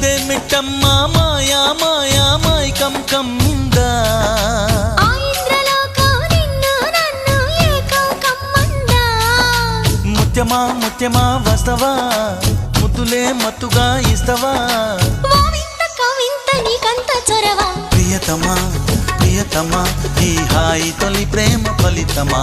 ఇదేమిట్టమ్మా మాయా మాయా మైకం కమ్మిందా ముత్యమా ముత్యమా వస్తవా ముద్దులే మత్తుగా ఇస్తవా ప్రియతమా ప్రియతమా ఈ హాయి తొలి ప్రేమ ఫలితమా